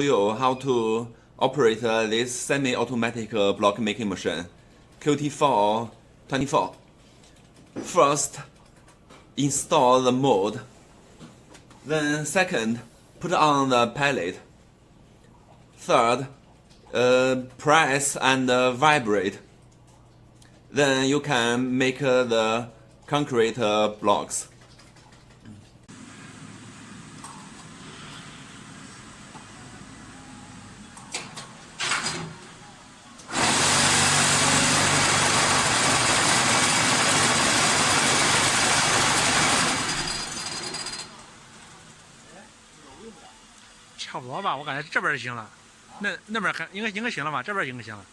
you how to operate this semi-automatic block making machine QT424. First, install the mold. Then second, put on the pallet. Third, press and vibrate. Then you can make the concrete blocks. 差不多吧，我感觉这边就行了，那边还应该行了吧？这边应该行了。